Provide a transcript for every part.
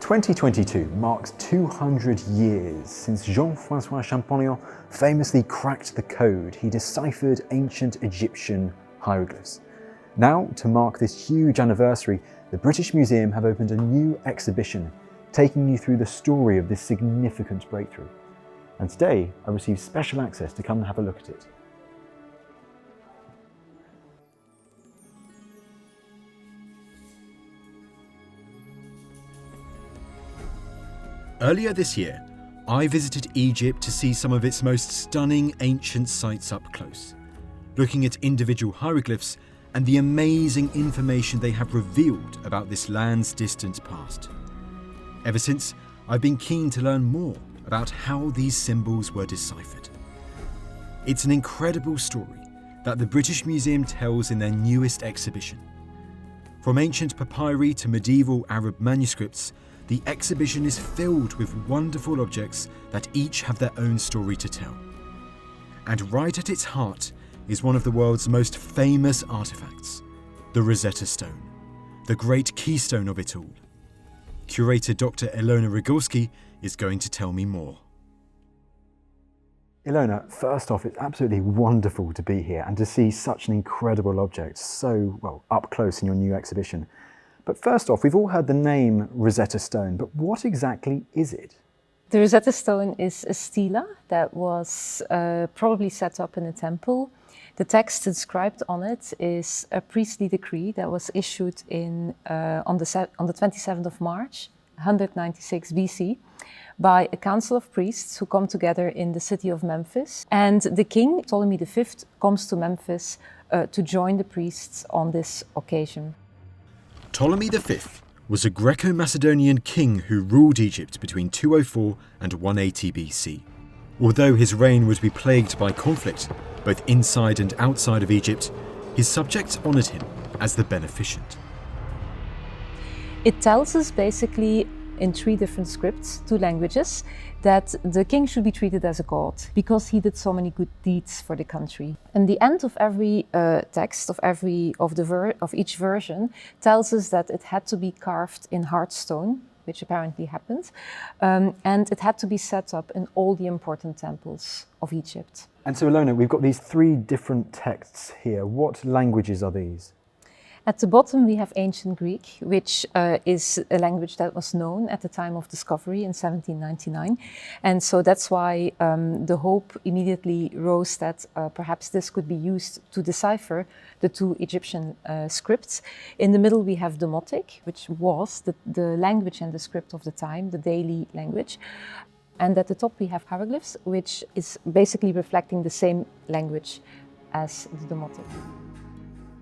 2022 marks 200 years since Jean-François Champollion famously cracked the code. He deciphered ancient Egyptian hieroglyphs. Now, to mark this huge anniversary, the British Museum have opened a new exhibition, taking you through the story of this significant breakthrough. And today, I received special access to come and have a look at it. Earlier this year, I visited Egypt to see some of its most stunning ancient sites up close, looking at individual hieroglyphs and the amazing information they have revealed about this land's distant past. Ever since, I've been keen to learn more about how these symbols were deciphered. It's an incredible story that the British Museum tells in their newest exhibition. From ancient papyri to medieval Arab manuscripts, the exhibition is filled with wonderful objects that each have their own story to tell. And right at its heart is one of the world's most famous artifacts, the Rosetta Stone, the great keystone of it all. Curator Dr. Eleanor Janega is going to tell me more. Eleanor, first off, it's absolutely wonderful to be here and to see such an incredible object so, well, up close in your new exhibition. But first off, we've all heard the name Rosetta Stone, but what exactly is it? The Rosetta Stone is a stela that was probably set up in a temple. The text inscribed on it is a priestly decree that was issued on the 27th of March, 196 BC, by a council of priests who come together in the city of Memphis. And the king, Ptolemy V, comes to Memphis to join the priests on this occasion. Ptolemy V was a Greco-Macedonian king who ruled Egypt between 204 and 180 BC. Although his reign would be plagued by conflict, both inside and outside of Egypt, his subjects honoured him as the beneficent. It tells us basically in 3 different scripts, 2 languages, that the king should be treated as a god because he did so many good deeds for the country. And the end of every text of each version tells us that it had to be carved in hard stone, which apparently happened, and it had to be set up in all the important temples of Egypt. And so, Eleanor, we've got these 3 different texts here. What languages are these? At the bottom we have Ancient Greek, which is a language that was known at the time of discovery in 1799. And so that's why the hope immediately rose that perhaps this could be used to decipher the 2 Egyptian scripts. In the middle we have Demotic, which was the language and the script of the time, the daily language. And at the top we have Hieroglyphs, which is basically reflecting the same language as the Demotic.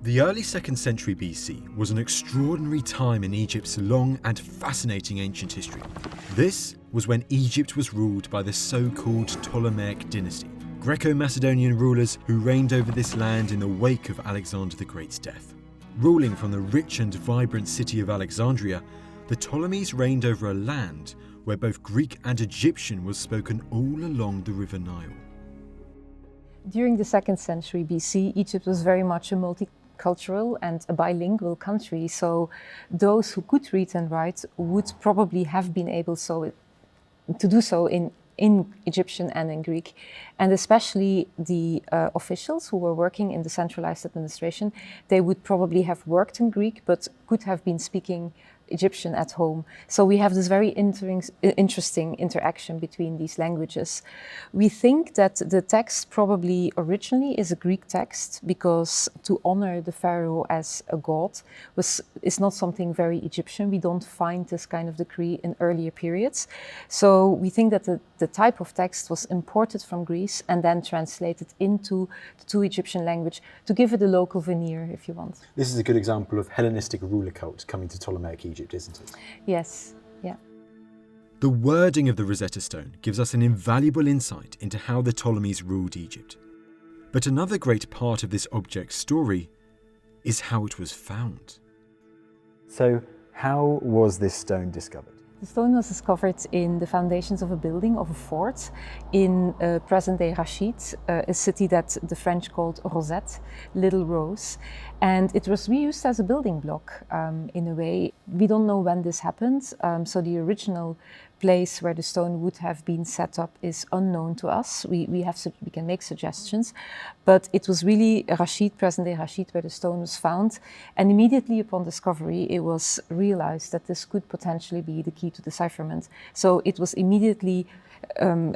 The early 2nd century BC was an extraordinary time in Egypt's long and fascinating ancient history. This was when Egypt was ruled by the so-called Ptolemaic dynasty, Greco-Macedonian rulers who reigned over this land in the wake of Alexander the Great's death. Ruling from the rich and vibrant city of Alexandria, the Ptolemies reigned over a land where both Greek and Egyptian was spoken all along the River Nile. During the 2nd century BC, Egypt was very much a multicultural and a bilingual country, so those who could read and write would probably have been able to do so in Egyptian and in Greek. And especially the officials who were working in the centralized administration, they would probably have worked in Greek but could have been speaking Egyptian at home. So we have this very interesting interaction between these languages. We think that the text probably originally is a Greek text because to honor the pharaoh as a god is not something very Egyptian. We don't find this kind of decree in earlier periods. So we think that the type of text was imported from Greece and then translated into the 2 Egyptian language to give it a local veneer, if you want. This is a good example of Hellenistic ruler cult coming to Ptolemaic Egypt, isn't it? Yes, yeah. The wording of the Rosetta Stone gives us an invaluable insight into how the Ptolemies ruled Egypt. But another great part of this object's story is how it was found. So, how was this stone discovered? The stone was discovered in the foundations of a building, of a fort, in present-day Rachid, a city that the French called Rosette, Little Rose. And it was reused as a building block in a way. We don't know when this happened, so the original place where the stone would have been set up is unknown to us. We can make suggestions, but it was really Rachid, present-day Rachid, where the stone was found. And immediately upon discovery, it was realized that this could potentially be the key to decipherment. So it was immediately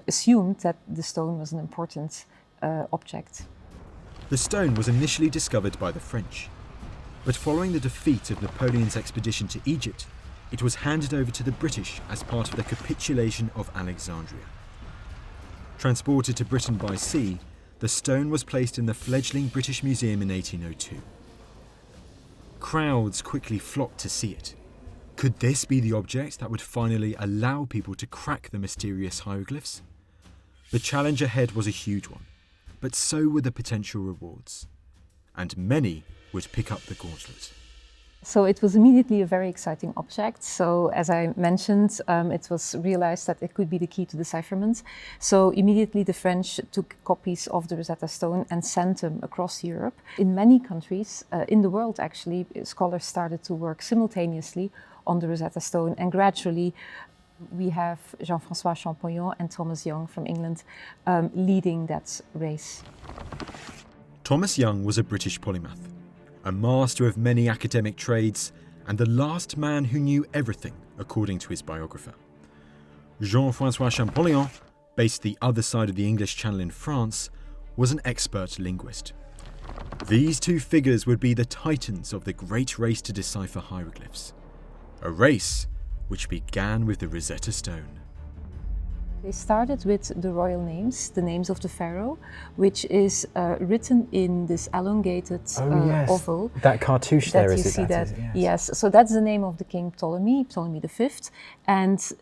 assumed that the stone was an important object. The stone was initially discovered by the French, but following the defeat of Napoleon's expedition to Egypt, it was handed over to the British as part of the capitulation of Alexandria. Transported to Britain by sea, the stone was placed in the fledgling British Museum in 1802. Crowds quickly flocked to see it. Could this be the object that would finally allow people to crack the mysterious hieroglyphs? The challenge ahead was a huge one, but so were the potential rewards. And many would pick up the gauntlet. So it was immediately a very exciting object. So as I mentioned, it was realized that it could be the key to decipherment. So immediately the French took copies of the Rosetta Stone and sent them across Europe. In many countries, in the world actually, scholars started to work simultaneously on the Rosetta Stone, and gradually we have Jean-François Champollion and Thomas Young from England leading that race. Thomas Young was a British polymath, a master of many academic trades, and the last man who knew everything, according to his biographer. Jean-François Champollion, based the other side of the English Channel in France, was an expert linguist. These two figures would be the titans of the great race to decipher hieroglyphs, a race which began with the Rosetta Stone. They started with the royal names, the names of the pharaoh, which is written in this elongated oval. That cartouche there, is it? You see that? Yes. Yes, so that's the name of the king Ptolemy V. And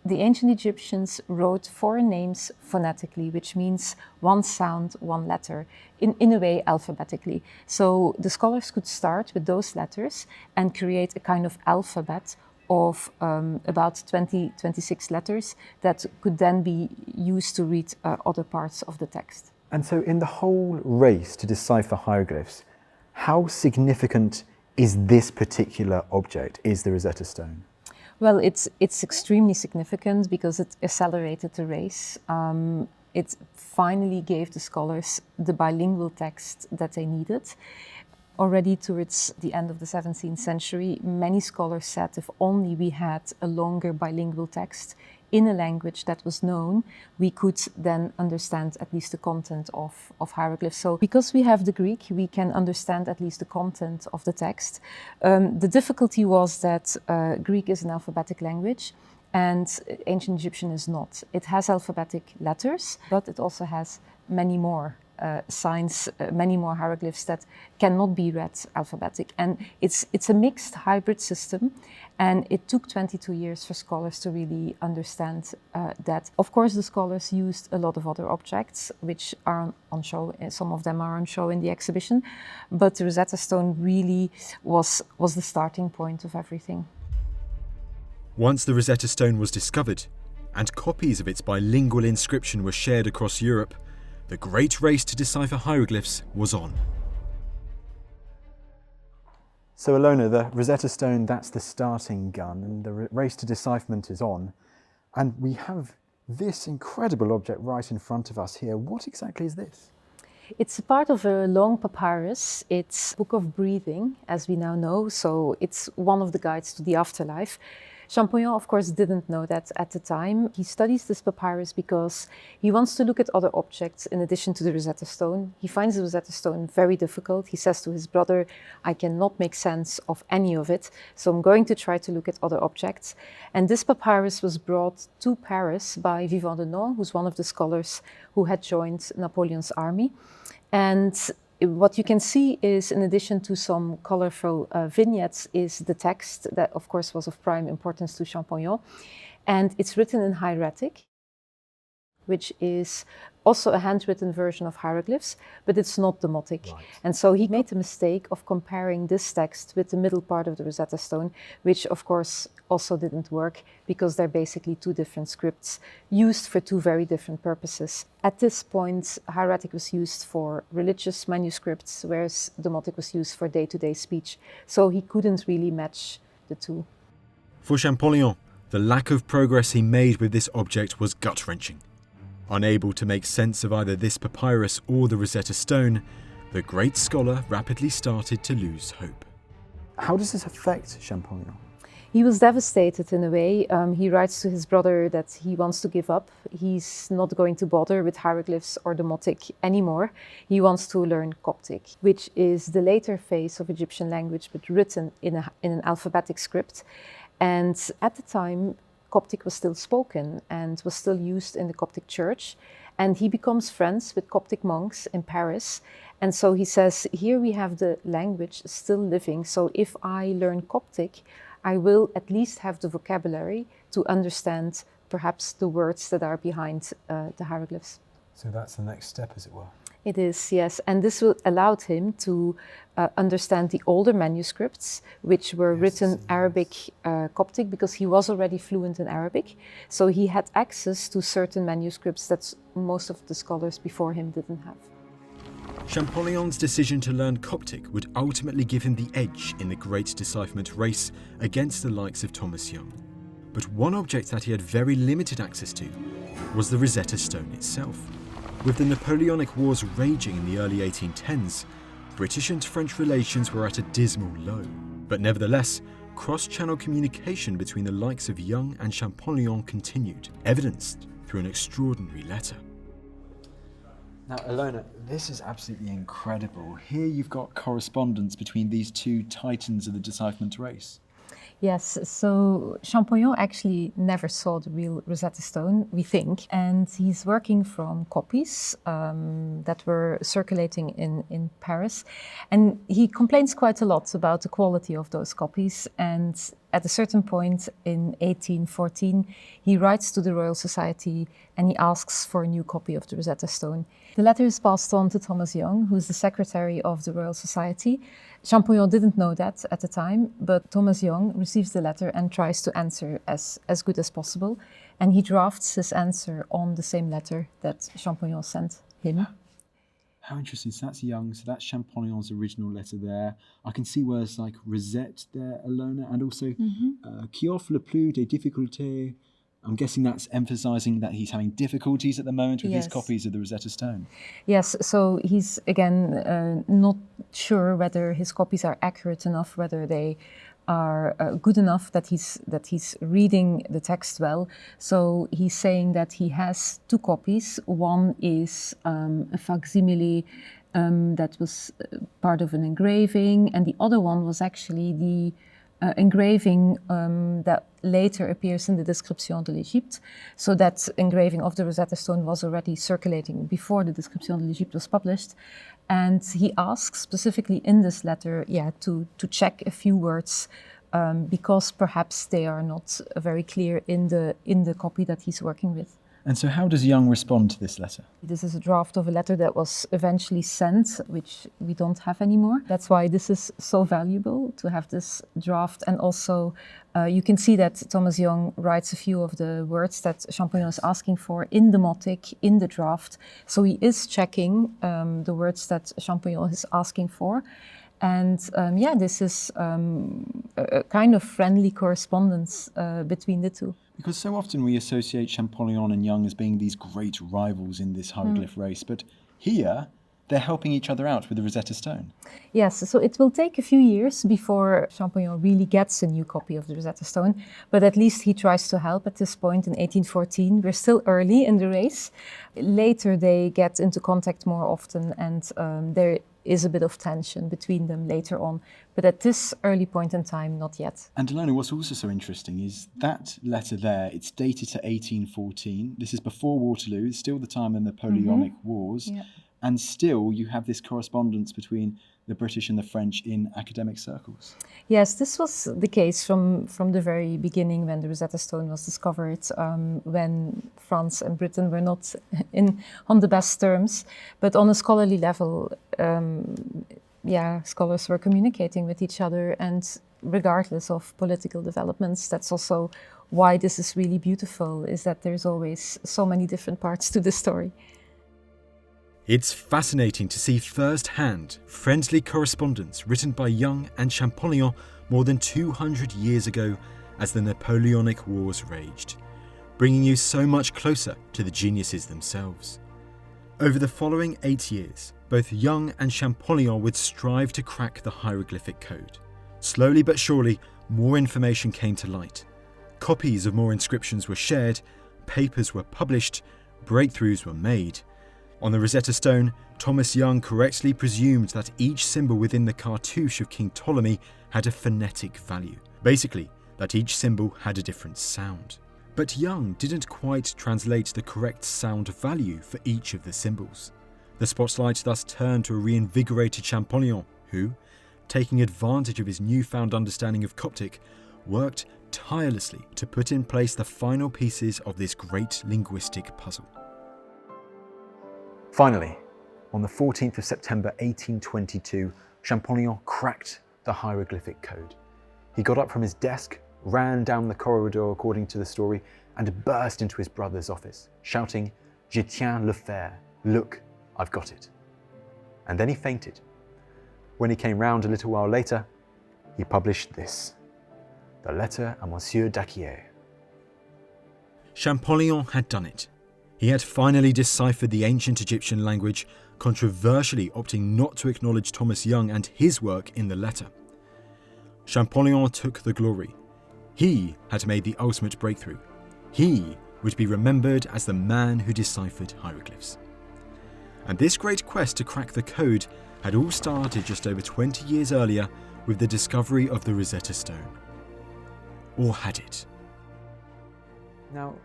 the ancient Egyptians wrote 4 names phonetically, which means one sound, one letter, in a way alphabetically. So the scholars could start with those letters and create a kind of alphabet of about 26 letters that could then be used to read other parts of the text. And so in the whole race to decipher hieroglyphs, how significant is this particular object, is the Rosetta Stone? Well, it's extremely significant because it accelerated the race. It finally gave the scholars the bilingual text that they needed. Already towards the end of the 17th century, many scholars said if only we had a longer bilingual text in a language that was known, we could then understand at least the content of hieroglyphs. So because we have the Greek, we can understand at least the content of the text. The difficulty was that Greek is an alphabetic language and ancient Egyptian is not. It has alphabetic letters, but it also has many more signs, many more hieroglyphs that cannot be read alphabetic. And it's a mixed hybrid system, and it took 22 years for scholars to really understand that. Of course, the scholars used a lot of other objects, which are on show. Some of them are on show in the exhibition, but the Rosetta Stone really was the starting point of everything. Once the Rosetta Stone was discovered, and copies of its bilingual inscription were shared across Europe, the great race to decipher hieroglyphs was on. So Eleanor, the Rosetta Stone, that's the starting gun, and the race to decipherment is on. And we have this incredible object right in front of us here. What exactly is this? It's a part of a long papyrus. It's Book of Breathing, as we now know, so it's one of the guides to the afterlife. Champollion, of course, didn't know that at the time. He studies this papyrus because he wants to look at other objects in addition to the Rosetta Stone. He finds the Rosetta Stone very difficult. He says to his brother, I cannot make sense of any of it, so I'm going to try to look at other objects. And this papyrus was brought to Paris by Vivant de Nont, who's one of the scholars who had joined Napoleon's army. And what you can see is, in addition to some colorful vignettes, is the text that, of course, was of prime importance to Champollion. And it's written in hieratic. which is also a handwritten version of hieroglyphs, but it's not Demotic. Right. And so he made the mistake of comparing this text with the middle part of the Rosetta Stone, which of course also didn't work because they're basically two different scripts used for two very different purposes. At this point, hieratic was used for religious manuscripts, whereas Demotic was used for day-to-day speech. So he couldn't really match the two. For Champollion, the lack of progress he made with this object was gut-wrenching. Unable to make sense of either this papyrus or the Rosetta Stone, the great scholar rapidly started to lose hope. How does this affect Champollion? He was devastated in a way. He writes to his brother that he wants to give up. He's not going to bother with hieroglyphs or Demotic anymore. He wants to learn Coptic, which is the later phase of Egyptian language, but written in an alphabetic script. And at the time, Coptic was still spoken and was still used in the Coptic church. And he becomes friends with Coptic monks in Paris. And so he says, here we have the language still living. So if I learn Coptic, I will at least have the vocabulary to understand perhaps the words that are behind the hieroglyphs. So that's the next step, as it were. It is, yes. And this will allow him to understand the older manuscripts, which were written Arabic Coptic, because he was already fluent in Arabic. So he had access to certain manuscripts that most of the scholars before him didn't have. Champollion's decision to learn Coptic would ultimately give him the edge in the great decipherment race against the likes of Thomas Young. But one object that he had very limited access to was the Rosetta Stone itself. With the Napoleonic Wars raging in the early 1810s, British and French relations were at a dismal low. But nevertheless, cross-channel communication between the likes of Young and Champollion continued, evidenced through an extraordinary letter. Now, Eleanor, this is absolutely incredible. Here you've got correspondence between these two titans of the decipherment race. Yes, so Champollion actually never saw the real Rosetta Stone, we think, and he's working from copies that were circulating in Paris, and he complains quite a lot about the quality of those copies, and at a certain point in 1814, he writes to the Royal Society and he asks for a new copy of the Rosetta Stone. The letter is passed on to Thomas Young, who's the secretary of the Royal Society. Champollion didn't know that at the time, but Thomas Young receives the letter and tries to answer as good as possible. And he drafts his answer on the same letter that Champollion sent him. How interesting. So that's Young, so that's Champollion's original letter there. I can see words like Rosette there, Eleanor, and also qui offre le plus de difficultés. I'm guessing that's emphasising that he's having difficulties at the moment with his copies of the Rosetta Stone. Yes, so he's again not sure whether his copies are accurate enough, whether they are good enough that he's reading the text well. So he's saying that he has two copies. One is a facsimile that was part of an engraving, and the other one was actually the engraving that later appears in the Description de l'Egypte. So that engraving of the Rosetta Stone was already circulating before the Description de l'Egypte was published. And he asks specifically in this letter, to check a few words because perhaps they are not very clear in the copy that he's working with. And so how does Young respond to this letter? This is a draft of a letter that was eventually sent, which we don't have anymore. That's why this is so valuable to have this draft. And also you can see that Thomas Young writes a few of the words that Champollion is asking for in Demotic, in the draft. So he is checking the words that Champollion is asking for. And this is a kind of friendly correspondence between the two. Because so often we associate Champollion and Young as being these great rivals in this hieroglyph race, but here they're helping each other out with the Rosetta Stone. Yes, so it will take a few years before Champollion really gets a new copy of the Rosetta Stone, but at least he tries to help at this point in 1814. We're still early in the race. Later they get into contact more often, and there is a bit of tension between them later on. But at this early point in time, not yet. And Eleanor, what's also so interesting is that letter there, it's dated to 1814. This is before Waterloo, it's still the time of the Napoleonic Wars. Yeah. And still you have this correspondence between the British and the French in academic circles. Yes, this was the case from the very beginning when the Rosetta Stone was discovered, when France and Britain were not on the best terms. But on a scholarly level, scholars were communicating with each other, and regardless of political developments, that's also why this is really beautiful, is that there's always so many different parts to the story. It's fascinating to see firsthand friendly correspondence written by Young and Champollion more than 200 years ago as the Napoleonic Wars raged, bringing you so much closer to the geniuses themselves. Over the following 8 years, both Young and Champollion would strive to crack the hieroglyphic code. Slowly but surely, more information came to light. Copies of more inscriptions were shared, papers were published, breakthroughs were made. On the Rosetta Stone, Thomas Young correctly presumed that each symbol within the cartouche of King Ptolemy had a phonetic value. Basically, that each symbol had a different sound. But Young didn't quite translate the correct sound value for each of the symbols. The spotlight thus turned to a reinvigorated Champollion, who, taking advantage of his newfound understanding of Coptic, worked tirelessly to put in place the final pieces of this great linguistic puzzle. Finally, on the 14th of September 1822, Champollion cracked the hieroglyphic code. He got up from his desk, ran down the corridor according to the story, and burst into his brother's office, shouting, "Je tiens le fer, look, I've got it." And then he fainted. When he came round a little while later, he published this, the letter à Monsieur Daquier. Champollion had done it. He had finally deciphered the ancient Egyptian language, controversially opting not to acknowledge Thomas Young and his work in the letter. Champollion took the glory. He had made the ultimate breakthrough. He would be remembered as the man who deciphered hieroglyphs. And this great quest to crack the code had all started just over 20 years earlier with the discovery of the Rosetta Stone. Or had it? Now,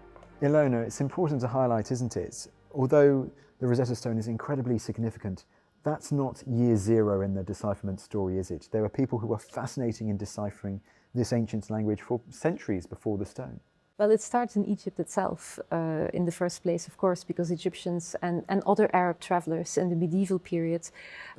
Ilona, it's important to highlight, isn't it? Although the Rosetta Stone is incredibly significant, that's not year zero in the decipherment story, is it? There are people who were fascinating in deciphering this ancient language for centuries before the stone. Well, it starts in Egypt itself, in the first place, of course, because Egyptians and other Arab travelers in the medieval period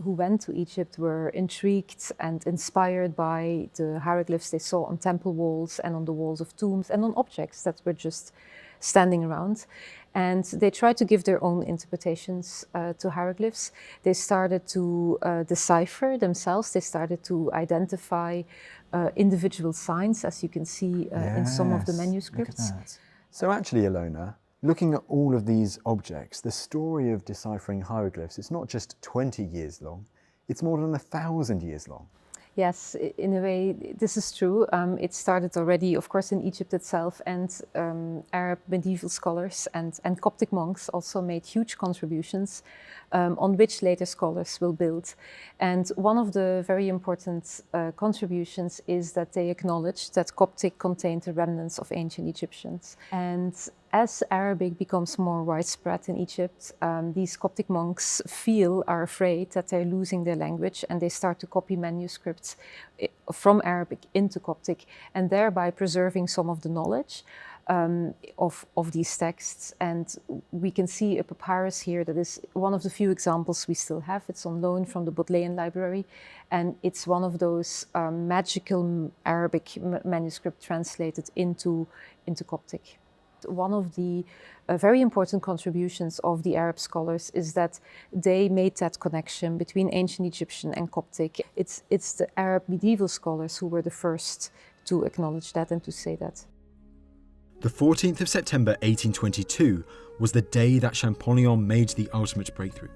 who went to Egypt were intrigued and inspired by the hieroglyphs they saw on temple walls and on the walls of tombs and on objects that were just standing around. And they tried to give their own interpretations to hieroglyphs. They started to decipher themselves. They started to identify individual signs, as you can see in some of the manuscripts. Look at that. So actually, Ilona, looking at all of these objects, the story of deciphering hieroglyphs, it's not just 20 years long, it's more than 1,000 years long. Yes, in a way, this is true. It started already, of course, in Egypt itself, and Arab medieval scholars and Coptic monks also made huge contributions on which later scholars will build. And one of the very important contributions is that they acknowledged that Coptic contained the remnants of ancient Egyptians. And as Arabic becomes more widespread in Egypt, these Coptic monks are afraid that they're losing their language, and they start to copy manuscripts from Arabic into Coptic, and thereby preserving some of the knowledge of these texts. And we can see a papyrus here that is one of the few examples we still have. It's on loan from the Bodleian Library, and it's one of those magical Arabic manuscripts translated into Coptic. One of the very important contributions of the Arab scholars is that they made that connection between ancient Egyptian and Coptic. It's the Arab medieval scholars who were the first to acknowledge that and to say that. The 14th of September 1822 was the day that Champollion made the ultimate breakthrough.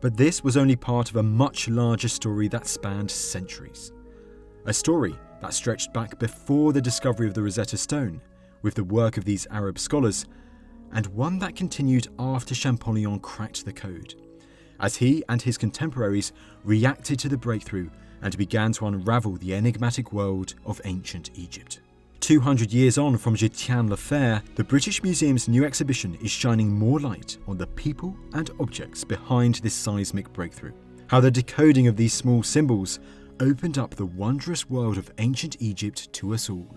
But this was only part of a much larger story that spanned centuries. A story that stretched back before the discovery of the Rosetta Stone, with the work of these Arab scholars, and one that continued after Champollion cracked the code, as he and his contemporaries reacted to the breakthrough and began to unravel the enigmatic world of ancient Egypt. 200 years on from Je tiens le fer, the British Museum's new exhibition is shining more light on the people and objects behind this seismic breakthrough, how the decoding of these small symbols opened up the wondrous world of ancient Egypt to us all.